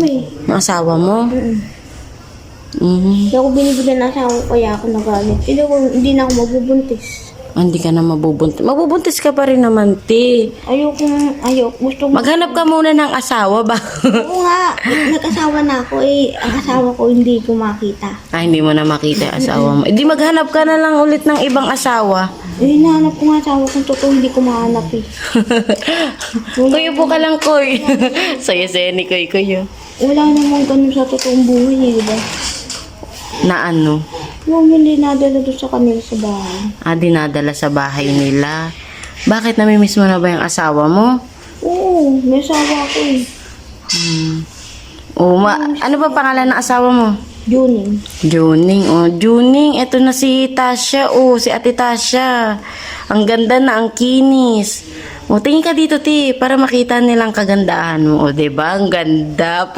Ang asawa mo? Hindi ako binibigyan ng asawa ko, kaya ako nagalit. Hindi na ako mabubuntis. Hindi ka na mabubuntis. Mabubuntis ka pa rin naman, te. Ayoko. Gusto ko. Maghanap ka muna ng asawa ba? Oo nga. Nag-asawa na ako eh. Ang asawa ko hindi ko makita. Hindi mo na makita yung asawa mo. Di maghanap ka na lang ulit ng ibang asawa. Hinahanap ko nga asawa kong totoo, hindi ko mahanap eh. Kuya po ka lang, Koy. Saya-saya ni Koy, Koy. Wala namang ganun sa totoong buhay eh, di ba? Na ano? Yung hindi nadala doon sa kanila sa bahay. Dinadala sa bahay nila. Bakit namimiss mo na ba yung asawa mo? Oo, may asawa ako eh. Ano ba pangalan ng asawa mo? Juning. Juning. Juning. Eto na si Tasha. Si Ate Tasha. Ang ganda na, ang kinis. Tingin ka dito, ti, para makita nilang kagandahan mo. Diba? Ang ganda.